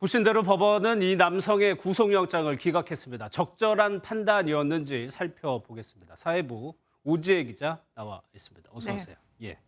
보신 대로 법원은 이 남성의 구속영장을 기각했습니다. 적절한 판단이었는지 살펴보겠습니다. 사회부 오지혜 기자 나와 있습니다. 어서 오세요. 예.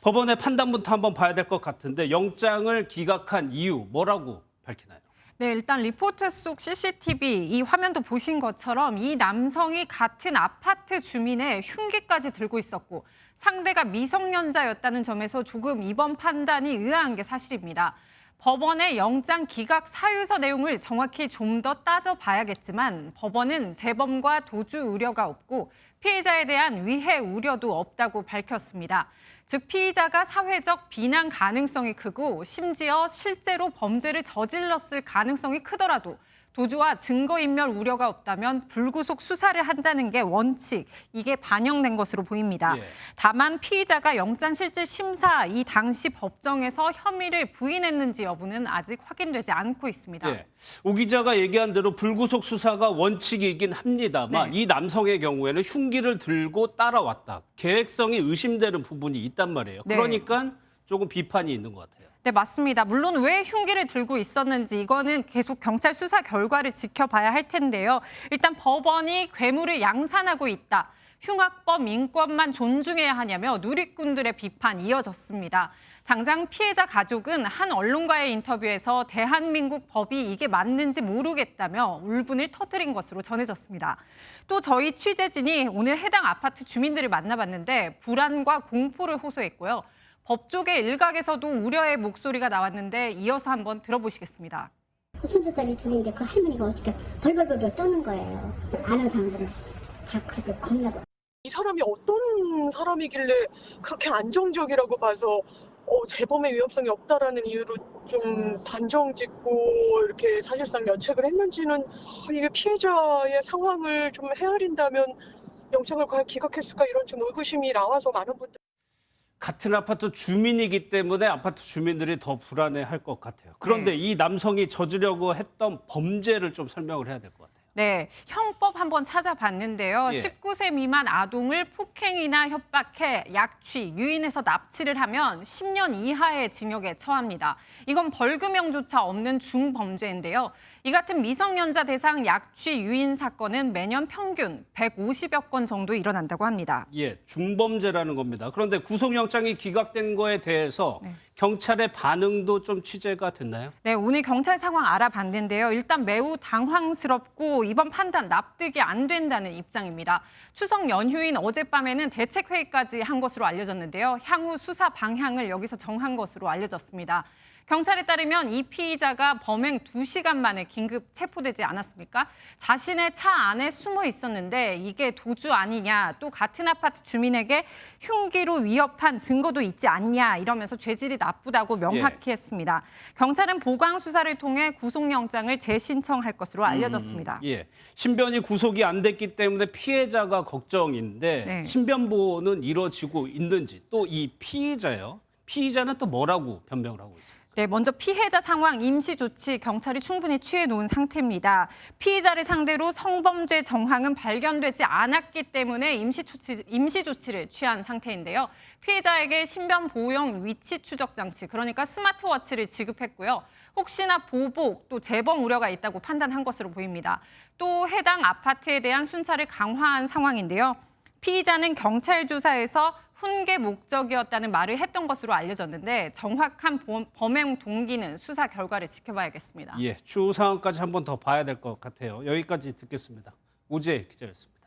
법원의 판단부터 한번 봐야 될 것 같은데 영장을 기각한 이유 뭐라고 밝히나요? 네, 일단 리포트 속 CCTV 이 화면도 보신 것처럼 이 남성이 같은 아파트 주민의 흉기까지 들고 있었고 상대가 미성년자였다는 점에서 조금 이번 판단이 의아한 게 사실입니다. 법원의 영장 기각 사유서 내용을 정확히 좀 더 따져봐야겠지만 법원은 재범과 도주 우려가 없고 피해자에 대한 위해 우려도 없다고 밝혔습니다. 즉 피의자가 사회적 비난 가능성이 크고 심지어 실제로 범죄를 저질렀을 가능성이 크더라도 도주와 증거인멸 우려가 없다면 불구속 수사를 한다는 게 원칙, 이게 반영된 것으로 보입니다. 예. 다만 피의자가 영장실질심사 이 당시 법정에서 혐의를 부인했는지 여부는 아직 확인되지 않고 있습니다. 예. 오 기자가 얘기한 대로 불구속 수사가 원칙이긴 합니다만 이 남성의 경우에는 흉기를 들고 따라왔다. 계획성이 의심되는 부분이 있단 말이에요. 그러니까 조금 비판이 있는 것 같아요. 네, 맞습니다. 물론 왜 흉기를 들고 있었는지 이거는 계속 경찰 수사 결과를 지켜봐야 할 텐데요. 일단 법원이 괴물을 양산하고 있다. 흉악범 인권만 존중해야 하냐며 누리꾼들의 비판이 이어졌습니다. 당장 피해자 가족은 한 언론과의 인터뷰에서 대한민국 법이 이게 맞는지 모르겠다며 울분을 터뜨린 것으로 전해졌습니다. 또 저희 취재진이 오늘 해당 아파트 주민들을 만나봤는데 불안과 공포를 호소했고요. 법조계 일각에서도 우려의 목소리가 나왔는데 이어서 한번 들어보시겠습니다. 손주딸이 둘인데 그 할머니가 어떻게 벌벌벌 떠는 거예요. 아는 사람들은 다 그렇게 겁나고. 이 사람이 어떤 사람이길래 그렇게 안정적이라고 봐서 재범의 위험성이 없다라는 이유로 좀 단정 짓고 이렇게 사실상 면책을 했는지는 이게 피해자의 상황을 좀 헤아린다면 영장을 과연 기각했을까 이런 좀 의구심이 나와서 많은 분들 같은 아파트 주민이기 때문에 아파트 주민들이 더 불안해할 것 같아요. 그런데 이 남성이 저지르려고 했던 범죄를 좀 설명을 해야 될 것 같아요. 네, 형법 한번 찾아봤는데요. 예. 19세 미만 아동을 폭행이나 협박해 약취, 유인해서 납치를 하면 10년 이하의 징역에 처합니다. 이건 벌금형조차 없는 중범죄인데요. 이 같은 미성년자 대상 약취, 유인 사건은 매년 평균 150여 건 정도 일어난다고 합니다. 예, 중범죄라는 겁니다. 그런데 구속영장이 기각된 거에 대해서 경찰의 반응도 좀 취재가 됐나요? 네, 오늘 경찰 상황 알아봤는데요. 일단 매우 당황스럽고 이번 판단 납득이 안 된다는 입장입니다. 추석 연휴인 어젯밤에는 대책회의까지 한 것으로 알려졌는데요. 향후 수사 방향을 여기서 정한 것으로 알려졌습니다. 경찰에 따르면 이 피의자가 범행 2시간 만에 긴급 체포되지 않았습니까? 자신의 차 안에 숨어 있었는데 이게 도주 아니냐, 또 같은 아파트 주민에게 흉기로 위협한 증거도 있지 않냐 이러면서 죄질이 나쁘다고 명확히 했습니다. 경찰은 보강 수사를 통해 구속영장을 재신청할 것으로 알려졌습니다. 예, 신변이 구속이 안 됐기 때문에 피해자가 걱정인데 신변보호는 이루어지고 있는지 또 이 피의자는 또 뭐라고 변명을 하고 있습니까? 네, 먼저 피해자 상황 임시 조치 경찰이 충분히 취해 놓은 상태입니다. 피의자를 상대로 성범죄 정황은 발견되지 않았기 때문에 임시 조치를 취한 상태인데요. 피해자에게 신변 보호용 위치 추적 장치, 그러니까 스마트워치를 지급했고요. 혹시나 보복 또 재범 우려가 있다고 판단한 것으로 보입니다. 또 해당 아파트에 대한 순찰을 강화한 상황인데요. 피의자는 경찰 조사에서 훈계 목적이었다는 말을 했던 것으로 알려졌는데 정확한 범행 동기는 수사 결과를 지켜봐야겠습니다. 예, 추후 상황까지 한번 더 봐야 될 것 같아요. 여기까지 듣겠습니다. 오지혜 기자였습니다.